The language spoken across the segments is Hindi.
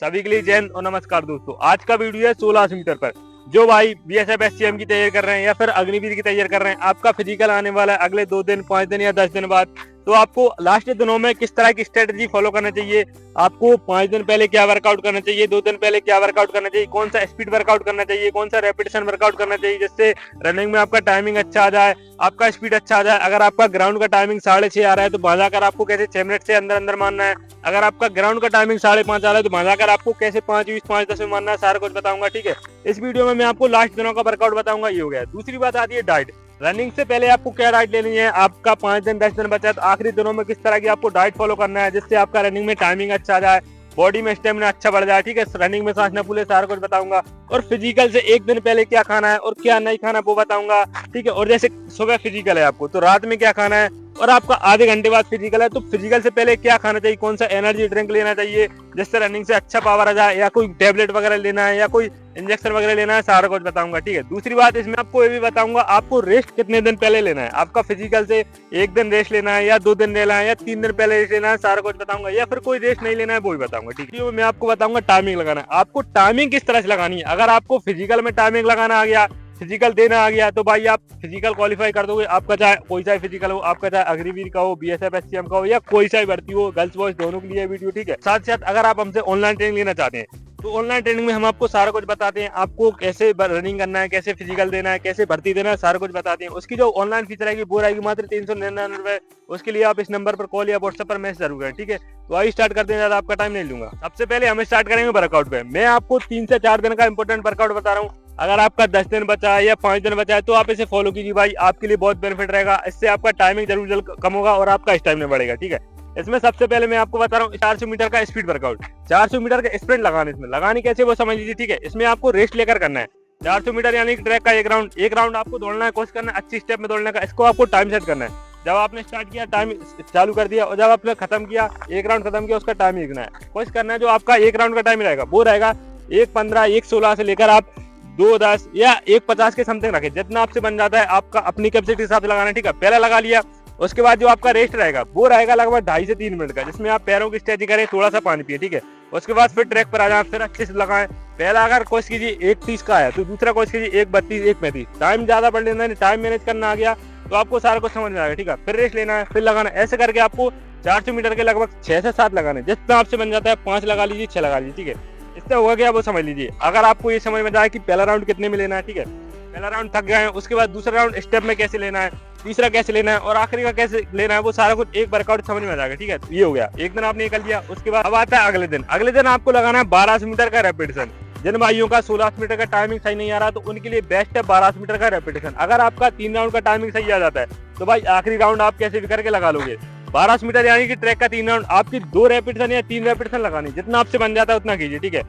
सभी के लिए जय हिंद और नमस्कार दोस्तों। आज का वीडियो है 1600 मीटर पर। जो भाई बीएसएफ एससीएम की तैयारी कर रहे हैं या फिर अग्निवीर की तैयारी कर रहे हैं, आपका फिजिकल आने वाला है अगले 2 दिन, 5 दिन या 10 दिन बाद। तो आपको लास्ट दिनों में किस तरह की स्ट्रेटजी फॉलो करना चाहिए, आपको 5 दिन पहले क्या वर्कआउट करना चाहिए, 2 दिन पहले क्या वर्कआउट करना चाहिए, कौन सा स्पीड वर्कआउट करना चाहिए, कौन सा रेपिटेशन वर्कआउट करना चाहिए जिससे रनिंग में आपका टाइमिंग अच्छा आ जाए, आपका स्पीड अच्छा आ जाए। अगर आपका ग्राउंड का टाइमिंग 6:30 आ रहा है तो वहां जाकर आपको कैसे 6 मिनट से अंदर अंदर मारना है। अगर आपका ग्राउंड का टाइमिंग 5:30 आ रहा है तो वहां जाकर आपको कैसे 5:20, 5:10 में मारना है, सारा कुछ बताऊंगा। ठीक है, इस वीडियो में मैं आपको लास्ट दिनों का वर्कआउट बताऊंगा। ये हो गया। दूसरी बात आती है डाइट। रनिंग से पहले आपको क्या डाइट लेनी है, आपका 5 दिन 10 दिन बचा है तो आखिरी दिनों में किस तरह की आपको डाइट फॉलो करना है जिससे आपका रनिंग में टाइमिंग अच्छा आ जाए, बॉडी में स्टेमिना अच्छा बढ़ जाए। ठीक है, रनिंग में सांस न फूले, सारा कुछ बताऊंगा। और फिजिकल से 1 दिन पहले क्या खाना है और क्या नहीं खाना वो बताऊंगा। ठीक है, और जैसे सुबह फिजिकल है आपको तो रात में क्या खाना है, और आपका आधे घंटे बाद फिजिकल है तो फिजिकल से पहले क्या खाना चाहिए, कौन सा एनर्जी ड्रिंक लेना चाहिए जिससे रनिंग से अच्छा पावर आ जाए, या कोई टेबलेट वगैरह लेना है या कोई इंजेक्शन वगैरह लेना है, सारा कुछ बताऊंगा। ठीक है, दूसरी बात इसमें आपको ये भी बताऊंगा आपको रेस्ट कितने दिन पहले लेना है। आपका फिजिकल से 1 दिन रेस्ट लेना है या 2 दिन लेना है या 3 दिन पहले रेस्ट लेना है, सारा कुछ बताऊंगा। या फिर कोई रेस्ट नहीं लेना है वो भी बताऊंगा। ठीक है, मैं आपको बताऊंगा टाइमिंग लगाना है। आपको टाइमिंग किस तरह से लगानी है। अगर आपको फिजिकल में टाइमिंग लगाना आ गया, फिजिकल देना आ गया तो भाई आप फिजिकल क्वालिफाई कर दोगे। आपका चाहे कोई सा फिजिकल हो, आपका चाहे अग्निवीर का हो, बीएसएफ एससीएम का हो या कोई सा भर्ती हो, गर्ल्स बॉयज दोनों के लिए वीडियो। ठीक है, साथ साथ अगर आप हमसे ऑनलाइन ट्रेनिंग लेना चाहते हैं तो ऑनलाइन ट्रेनिंग में हम आपको सारा कुछ बताते हैं। आपको कैसे रनिंग करना है, कैसे फिजिकल देना है, कैसे भर्ती देना है, सारा कुछ बताते हैं। उसकी जो ऑनलाइन फीस रहेगी वो रहेगी मात्र 399 रुपए। उसके लिए आप इस नंबर पर कॉल या व्हाट्सएप पर मैसेज जरूर करें। ठीक है, तो आइए स्टार्ट करते हैं, ज्यादा आपका टाइम नहीं लूंगा। सबसे पहले हम स्टार्ट करेंगे वर्कआउट पे। मैं आपको 3 से 4 दिन का इंपॉर्टेंट वर्कआउट बता रहा हूँ। अगर आपका 10 दिन बचा है या 5 दिन बचा है तो आप इसे फॉलो कीजिए भाई, आपके लिए बहुत बेनिफिट रहेगा। इससे आपका टाइमिंग जरूर कम होगा और आपका स्टैमिना बढ़ेगा। ठीक है, इसमें सबसे पहले मैं आपको बता रहा हूँ 400 मीटर का स्पीड वर्कआउट। 400 मीटर का स्प्रिंट लगाना, इसमें लगानी कैसे वो समझ लीजिए। ठीक है, इसमें आपको रेस्ट लेकर करना है। 400 मीटर यानी कि ट्रैक का एक राउंड आपको दौड़ना है, कोशिश करना है अच्छी स्टेप में दौड़ने का। इसको आपको टाइम सेट करना है। जब आपने स्टार्ट किया टाइम चालू कर दिया और जब आपने खत्म किया, 1 राउंड खत्म किया, उसका टाइम लिखना है। कोशिश करना है जो आपका 1 राउंड का टाइम रहेगा वो रहेगा 1:15, 1:16 से लेकर आप 2:10 या 1:50 के समथिंग रखे, जितना आपसे बन जाता है। आपका अपनी कैपेसिटी के हिसाब से लगाना है। ठीक है, पहला लगा लिया, उसके बाद जो आपका रेस्ट रहेगा वो रहेगा लगभग 2.5 से 3 मिनट का, जिसमें आप पैरों की स्ट्रेचिंग करें, थोड़ा सा पानी पिए। ठीक है, उसके बाद फिर ट्रैक पर आ जाए, फिर अच्छे से लगाएं। पहला अगर कोशिश कीजिए 1:30 का है तो दूसरा कोशिश कीजिए 1:32, 1:35। टाइम ज्यादा बढ़ लेना है, टाइम मैनेज करना आ गया तो आपको सारा कुछ समझ में आएगा। ठीक है, फिर रेस्ट लेना है, फिर लगाना है। ऐसे करके आपको 400 मीटर के लगभग 6 से 7 लगाने, जितना आपसे बन जाता है। 5 लगा लीजिए, 6 लगा लीजिए। ठीक है, इससे होगा क्या वो समझ लीजिए। अगर आपको ये समझ में जाए कि पहला राउंड कितने में लेना है, ठीक है, पहला राउंड थक गए हैं, उसके बाद दूसरा राउंड स्टेप में कैसे लेना है, तीसरा कैसे लेना है और आखिरी का कैसे लेना है, वो सारा कुछ एक वर्कआउट समझ में आ जाएगा। ठीक है, ये हो गया, एक दिन आपने निकल लिया। उसके बाद अब आता है अगले दिन। अगले दिन आपको लगाना है 1200 मीटर का रेपिटेशन। जिन भाइयों का 1600 मीटर का टाइमिंग सही नहीं आ रहा तो उनके लिए बेस्ट है 1200 मीटर का रेपिटेशन। अगर आपका 3 राउंड का टाइमिंग सही आ जाता है तो भाई आखिरी राउंड आप कैसे भी करके लगा लोगे। 1200 मीटर यानी कि ट्रैक का 3 राउंड, आपकी 2 रेपिटेशन या 3 रेपिटेशन लगानी, जितना आपसे बन जाता है उतना कीजिए। ठीक है,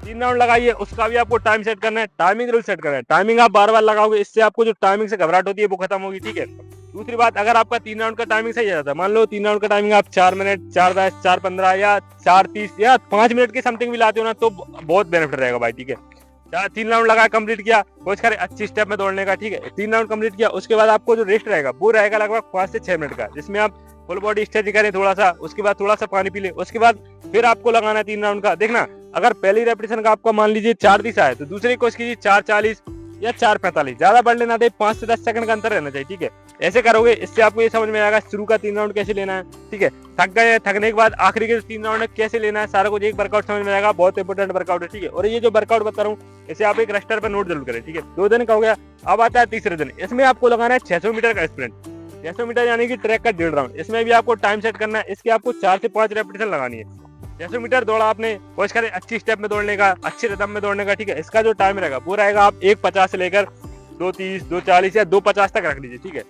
3 राउंड लगाइए, उसका भी आपको टाइम सेट करना है, टाइमिंग रूल सेट करना है। टाइमिंग आप बार बार लगाओगे, इससे आपको जो टाइमिंग से घबराहट होती है वो खत्म होगी। ठीक है, दूसरी बात, अगर आपका 3 राउंड का टाइमिंग सही आ जाता है, मान लो 3 राउंड का टाइमिंग आप 4 मिनट, 4:10, 4:15 या 4:30 या 5 मिनट की समथिंग भी लाते हो ना तो बहुत बेनिफिट रहेगा भाई। ठीक है, 3 राउंड लगा कंप्लीट किया, कोशिश करें अच्छी स्टेप में दौड़ने का। ठीक है, 3 राउंड कंप्लीट किया, उसके बाद आपको जो रेस्ट रहेगा वो रहेगा लगभग 5 से 6 मिनट का, जिसमें आप फुल बॉडी स्ट्रेचिंग करें थोड़ा सा, उसके बाद थोड़ा सा पानी पी ले। उसके बाद फिर आपको लगाना है 3 राउंड का। देखना, अगर पहली रेपिटेशन का आपका मान लीजिए 4:30 है तो दूसरी कोशिश कीजिए 4:40 या 4:45, ज्यादा बढ़ लेना दे, 5 से 10 सेकंड का अंतर रहना चाहिए। ठीक है, ऐसे करोगे, इससे आपको ये समझ में आएगा शुरू का 3 राउंड कैसे लेना है। ठीक है, थक गए, थकने के बाद आखिरी के 3 राउंड कैसे लेना है, सारा कुछ एक वर्कआउट समझ में आएगा। बहुत इंपॉर्टेंट वर्कआउट है। ठीक है, और ये जो वर्कआउट बता रहा हूँ इसे आप एक रजिस्टर पर नोट जरूर करें। ठीक है, 2 दिन का हो गया। अब आता है तीसरे दिन, इसमें आपको लगाना है 600 मीटर का स्प्रिंट। 600 मीटर यानी कि ट्रैक का 1.5 राउंड, इसमें भी आपको टाइम सेट करना है। इसके आपको 4 से 5 रेपिटेशन लगानी है। 600 मीटर दौड़ा आपने, कोशिश करें अच्छी स्टेप में दौड़ने का, अच्छे रिदम में दौड़ने का। ठीक है, इसका जो टाइम रहेगा वो रहेगा आप 1:50 से लेकर 2:30, 2:40 या 2:50 तक रख लीजिए। ठीक है,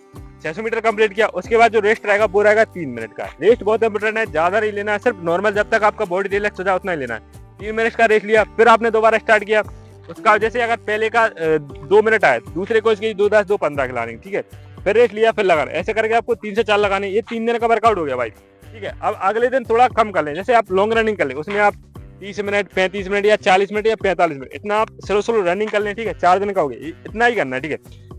600 मीटर कंप्लीट किया, उसके बाद जो रेस्ट रहेगा वो रहेगा 3 मिनट का। रेस्ट बहुत इंपॉर्टेंट है, ज्यादा नहीं लेना है, सिर्फ नॉर्मल जब तक आपका बॉडी रिलैक्स हो जाए उतना ही लेना है। 3 मिनट का रेस्ट लिया, फिर आपने दोबारा स्टार्ट किया। उसका जैसे अगर पहले का 2 मिनट आए, दूसरे को इसकी 2:10, 2:15 खिलानी। ठीक है, फिर रेस्ट लिया, फिर लगाना। ऐसे करके आपको 3 से 4 लगाने। ये 3 दिन का वर्कआउट हो गया भाई। ठीक है, अब अगले दिन थोड़ा कम कर लें, जैसे आप लॉन्ग रनिंग कर लें, उसमें आप 30 मिनट, 35 मिनट या 40 मिनट या 45 मिनट, इतना आप स्लो स्लो रनिंग कर लें। ठीक है, 4 दिन का हो गया, इतना ही करना है। ठीक है,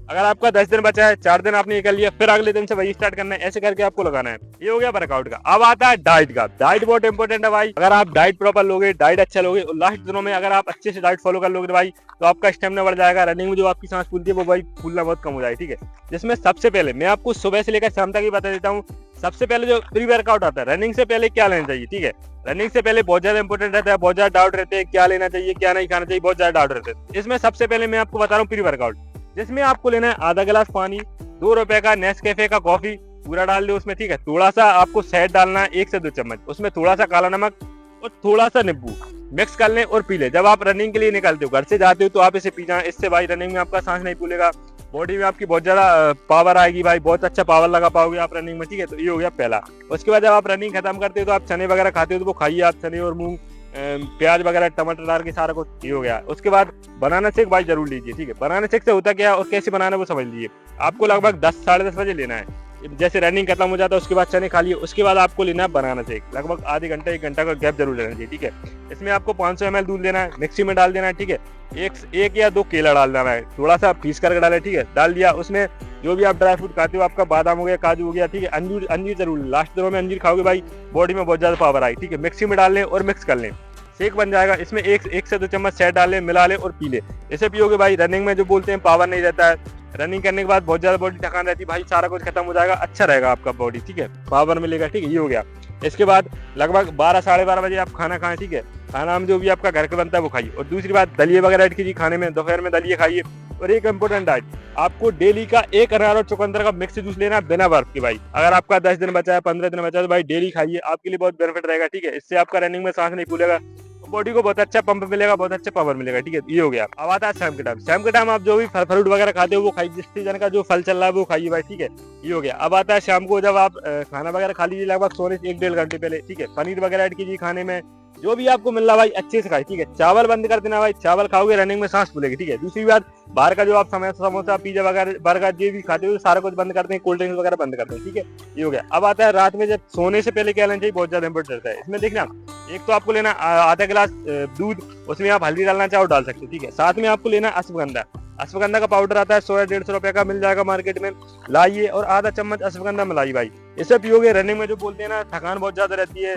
अगर आपका 10 दिन बचा है, 4 दिन आपने ये कर लिया, फिर अगले दिन से वही स्टार्ट करना है, ऐसे करके आपको लगाना है। ये हो गया वर्कआउट का। अब आता है डाइट का। डाइट बहुत इंपॉर्टेंट है भाई। अगर आप डाइट प्रॉपर लोगे, डाइट अच्छा लोगे और लास्ट दिनों में अगर आप अच्छे से डाइट फॉलो कर लोगे भाई, तो आपका स्टेमिना बढ़ जाएगा। रनिंग में जो आपकी सांस फूलती है वो भाई फूलना बहुत कम हो जाएगी, ठीक है। जिसमें सबसे पहले मैं आपको सुबह से लेकर शाम तक ही बता देता हूँ। सबसे पहले जो प्री वर्कआउट आता है, रनिंग से पहले क्या लेना चाहिए, ठीक है। रनिंग से पहले बहुत ज्यादा इंपॉर्टेंट रहता है, बहुत ज्यादा डाउट रहते हैं, क्या लेना चाहिए क्या नहीं खाना चाहिए, बहुत ज्यादा डाउट रहते हैं। इसमें सबसे पहले मैं आपको बता रहा हूँ प्री वर्कआउट, जिसमें आपको लेना है आधा गिलास पानी, 2 रुपए का नेस्कैफे का कॉफी पूरा डाल दो उसमें, ठीक है। थोड़ा सा आपको शहद डालना है, 1 से 2 चम्मच, उसमें थोड़ा सा काला नमक और थोड़ा सा नींबू मिक्स कर लें और पी ले। जब आप रनिंग के लिए निकलते हो, घर से जाते हो, तो आप इसे पी जाए। इससे भाई रनिंग में आपका सांस नहीं फूलेगा, बॉडी में आपकी बहुत ज्यादा पावर आएगी भाई, बहुत अच्छा पावर लगा पाओगे आप रनिंग में, ठीक है। तो ये हो गया पहला। उसके बाद जब आप रनिंग खत्म करते हो तो आप चने वगैरह खाते हो तो वो खाइए आप, चने और मूंग, प्याज वगैरह टमाटर डाल के सारा कुछ ये हो गया। उसके बाद बनाना शेक भाई जरूर लीजिए, ठीक है। बनाना शेक से होता क्या है और कैसे बनाना है वो समझ लीजिए। आपको लगभग 10 साढ़े 10 बजे लेना है, जैसे रनिंग खत्म हो जाता है उसके बाद चने खा लिए, उसके बाद आपको लेना है बनाना शेक। लगभग आधे घंटे 1 घंटा का गैप जरूर लेना चाहिए, ठीक है। इसमें आपको 500 ml दूध लेना है, मिक्सी में डाल देना है, ठीक है। एक या 2 केला डाल देना है, थोड़ा सा पीस करके डाले, ठीक है। डाल दिया, उसमें जो भी आप ड्राई फ्रूट खाते हो, आपका बादाम हो गया, काजू हो गया, ठीक है। अंजीर जरूर, लास्ट दिनों में अंजीर खाओगे भाई बॉडी में बहुत ज्यादा पावर आई, ठीक है। मिक्सी में डाल लें और मिक्स कर लें, शेक बन जाएगा। इसमें 1 से 2 चम्मच शहद डाल लें, मिला लें और पी लें। इसे पियोगे भाई, रनिंग में जो बोलते हैं पावर नहीं रहता है, रनिंग करने के बाद बहुत ज्यादा बॉडी थकान रहती है भाई, सारा कुछ खत्म हो जाएगा, अच्छा रहेगा आपका बॉडी, ठीक है। पावर मिलेगा, ठीक है। ये हो गया। इसके बाद लगभग 12 साढ़े 12 बजे आप खाना खाएं, ठीक है। खाना में जो भी आपका घर का बनता है वो खाइए। और दूसरी बात, दलिए वगैरह ऐड कीजिए खाने में, दोपहर में दलिए खाइए। और एक इंपॉर्टेंट डाइट, आपको डेली का 1 अनार और चुकंदर का मिक्स जूस लेना है बिना बर्फ के भाई। अगर आपका 10 दिन बचा है, 15 दिन बचा है, तो भाई डेली खाइए, आपके लिए बहुत बेनिफिट रहेगा, ठीक है। इससे आपका रनिंग में सांस नहीं फूलेगा, बॉडी को बहुत अच्छा पंप मिलेगा, बहुत अच्छा पावर मिलेगा, ठीक है। ये हो गया। अब आता है शाम के टाइम। शाम के टाइम आप जो भी फल फ्रूट वगैरह खाते हो वो खाइए, जिस सीजन का जो फल चल रहा है वो खाइए भाई, ठीक है। ये हो गया। अब आता है शाम को, जब आप खाना वगैरह खा लीजिए लगभग सोने से 1-1.5 घंटे पहले, ठीक है। पनीर वगैरह ऐड कीजिए खाने में, जो भी आपको मिल रहा भाई अच्छे से खाइए, ठीक है। चावल बंद कर देना भाई, चावल खाओगे रनिंग में सांस फूलेगी, ठीक है। दूसरी बात, बाहर का जो आप समोसा पिज्जा वगैरह बर्गर जो भी खाते हो सारा कुछ बंद करते हैं, कोल्ड ड्रिंक्स वगैरह बंद करते हैं, ठीक है। ये हो गया। अब आता है रात में, जब सोने से पहले क्या लेना चाहिए, बहुत ज्यादा इंपॉर्टेंट रहता है। इसमें देखना, एक तो आपको लेना आधा गिलास दूध, उसमें आप हल्दी डालना चाहो डाल सकते हो, ठीक है। साथ में आपको लेना अश्वगंधा। अश्वगंधा का पाउडर आता है 100-150 रुपए का, मिल जाएगा मार्केट में, लाइए और आधा चम्मच अश्वगंधा मिलाई भाई। इसे पियोगे, रनिंग में जो बोलते हैं ना थकान बहुत ज्यादा रहती है,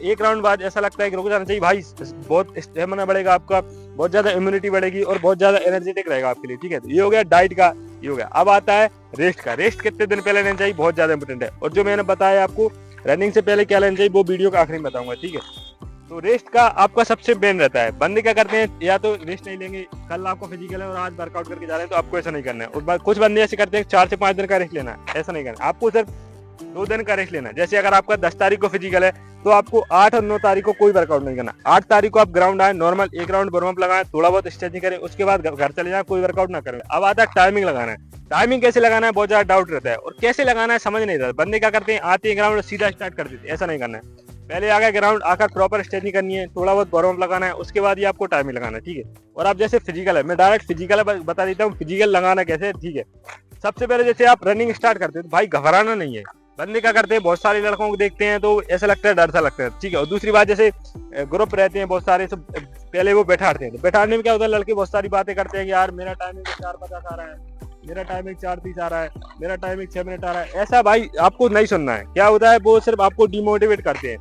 1 राउंड बाद ऐसा लगता है कि रुक जाना चाहिए भाई, बहुत स्टेमिना बढ़ेगा आपका, बहुत ज्यादा इम्यूनिटी बढ़ेगी और बहुत ज्यादा एनर्जेटिक रहेगा आपके लिए, ठीक है। तो ये हो गया डाइट का, ये हो गया। अब आता है रेस्ट का। रेस्ट कितने दिन पहले लेना चाहिए, बहुत ज्यादा इंपॉर्टेंट है। और जो मैंने बताया आपको रनिंग से पहले क्या लेना चाहिए, वो वीडियो का आखिरी में बताऊंगा, ठीक है। तो रेस्ट का आपका सबसे मेन रहता है। बंदे क्या करते हैं, या तो रेस्ट नहीं लेंगे, कल आपको फिजिकल है और आज वर्कआउट करके जा रहे हैं, तो आपको ऐसा नहीं करना है। और कुछ बंदे ऐसे करते हैं 4 से 5 दिन का रेस्ट लेना है, ऐसा नहीं करना। आपको सिर्फ 2 दिन का रेस्ट लेना है। जैसे अगर आपका 10 तारीख को फिजिकल है तो आपको 8 और 9 तारीख को कोई वर्कआउट नहीं करना। 8 तारीख को आप ग्राउंड आए, नॉर्मल 1 राउंड वार्म अप लगाएं, थोड़ा बहुत स्ट्रेचिंग करें, उसके बाद घर चले जाएं, कोई वर्कआउट ना करें। अब आता है टाइमिंग लगाना है। टाइमिंग कैसे लगाना है, बहुत ज्यादा डाउट रहता है, और कैसे लगाना है समझ नहीं आता। बंदे क्या करते हैं, आते हैं ग्राउंड सीधा स्टार्ट कर देते हैं, ऐसा नहीं करना है। पहले आ गए ग्राउंड, आकर प्रॉपर स्ट्रेचिंग करनी है, थोड़ा बहुत वार्म अप लगाना है, उसके बाद ही आपको टाइमिंग लगाना है, ठीक है। और आप जैसे फिजिकल है, मैं डायरेक्ट फिजिकल बता देता हूँ, फिजिकल लगाना कैसे, ठीक है। सबसे पहले जैसे आप रनिंग स्टार्ट करते हैं तो भाई घबराना नहीं है। बंदे क्या करते हैं, बहुत सारे लड़कों को देखते हैं तो ऐसा लगता है, डर सा लगता है, ठीक है। और दूसरी बात, जैसे ग्रुप रहते हैं बहुत सारे, सब पहले वो बैठाते हैं, तो बैठाने में क्या होता है, लड़के बहुत सारी बातें करते हैं कि यार मेरा टाइमिंग 4:50 आ रहा है, मेरा टाइमिंग 4:30 आ रहा है, मेरा टाइमिंग 6 मिनट आ रहा है। ऐसा भाई आपको नहीं सुनना है। क्या होता है, वो सिर्फ आपको डिमोटिवेट करते हैं।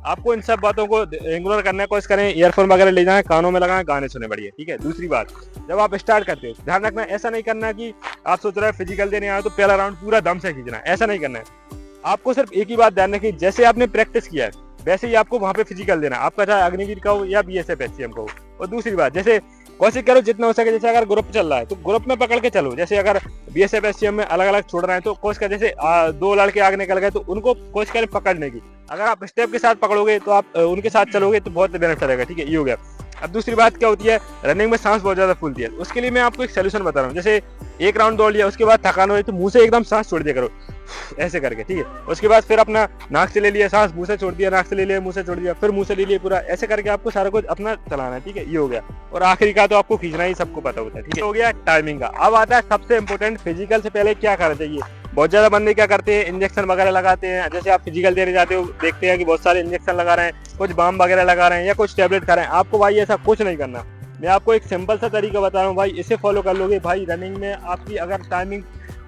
आपको इन सब बातों को इग्नोर करने की कोशिश करें, ईयरफोन वगैरह ले जाएं, कानों में लगाएं, गाने सुने बढ़िया, ठीक है। दूसरी बात, जब आप स्टार्ट करते हो ध्यान रखना, ऐसा नहीं करना कि आप सोच रहे हैं फिजिकल देने आए तो पहला राउंड पूरा दम से खींचना है, ऐसा नहीं करना है। आपको सिर्फ एक ही बात ध्यान रखिए, जैसे आपने प्रैक्टिस किया है वैसे ही आपको वहां पे फिजिकल देना, आपका चाहे अग्निवीर का हो या BSF SCM का हो। और दूसरी बात, जैसे कोशिश करो जितना हो सके, जैसे अगर ग्रुप चल रहा है तो ग्रुप में पकड़ के चलो। जैसे अगर BSF SCM में अलग अलग छोड़ रहे हैं तो कोशिश कर, जैसे 2 लड़के आगे निकल गए तो उनको कोशिश करें पकड़ने की। अगर आप स्टेप के साथ पकड़ोगे तो आप उनके साथ चलोगे तो बहुत बेनिफिट रहेगा, ठीक है। ये हो गया। अब दूसरी बात क्या होती है, रनिंग में सांस बहुत ज्यादा फूलती है, उसके लिए मैं आपको एक सोल्यूशन बता रहा हूँ। जैसे 1 राउंड दौड़ लिया, उसके बाद थकान हो रही तो मुंह से एकदम सांस छोड़ दिया करो, ऐसे करके, ठीक है। उसके बाद फिर अपना नाक से ले लिया सांस, मुंह से छोड़ दिया, नाक से ले लिया, मुंह से छोड़ दिया, फिर मुंह से ले लिया, पूरा ऐसे करके आपको सारा कुछ अपना चलाना है, ठीक है। ये हो गया। और आखिरी का तो आपको खींचना ही सबको पता होता है, ठीक है। हो गया टाइमिंग का। अब आता है सबसे इंपॉर्टेंट, फिजिकल से पहले क्या करना चाहिए। बहुत ज्यादा बंदे क्या करते हैं, इंजेक्शन वगैरह लगाते हैं। जैसे आप फिजिकल देने जाते हो, देखते हैं कि बहुत सारे इंजेक्शन लगा रहे हैं, कुछ बाम वगैरह लगा रहे हैं या कुछ टैबलेट खा रहे हैं। आपको भाई ऐसा कुछ नहीं करना। मैं आपको एक सिंपल सा तरीका बता रहा हूँ भाई, इसे फॉलो कर लोगे भाई, रनिंग में आपकी अगर टाइमिंग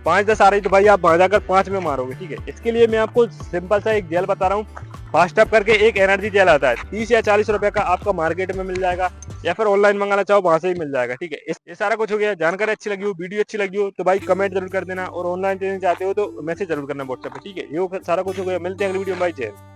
5-10 आ रही तो भाई आप वहां जाकर 5 में मारोगे, ठीक है। इसके लिए मैं आपको सिंपल सा एक जेल बता रहा हूँ, फास्ट अप करके एक एनर्जी जेल आता है, 30 या 40 रुपए का आपका मार्केट में मिल जाएगा, या फिर ऑनलाइन मंगाना चाहो वहां से ही मिल जाएगा, ठीक है। ये सारा कुछ हो गया। जानकारी अच्छी लगी हो, वीडियो अच्छी लगी हो तो भाई कमेंट जरूर कर देना, और ऑनलाइन ट्रेनिंग चाहते हो तो मैसेज जरूर करना व्हाट्सएप पे, ठीक है। ये सारा कुछ हो गया, मिलते हैं अगली वीडियो में भाई, जय हिंद।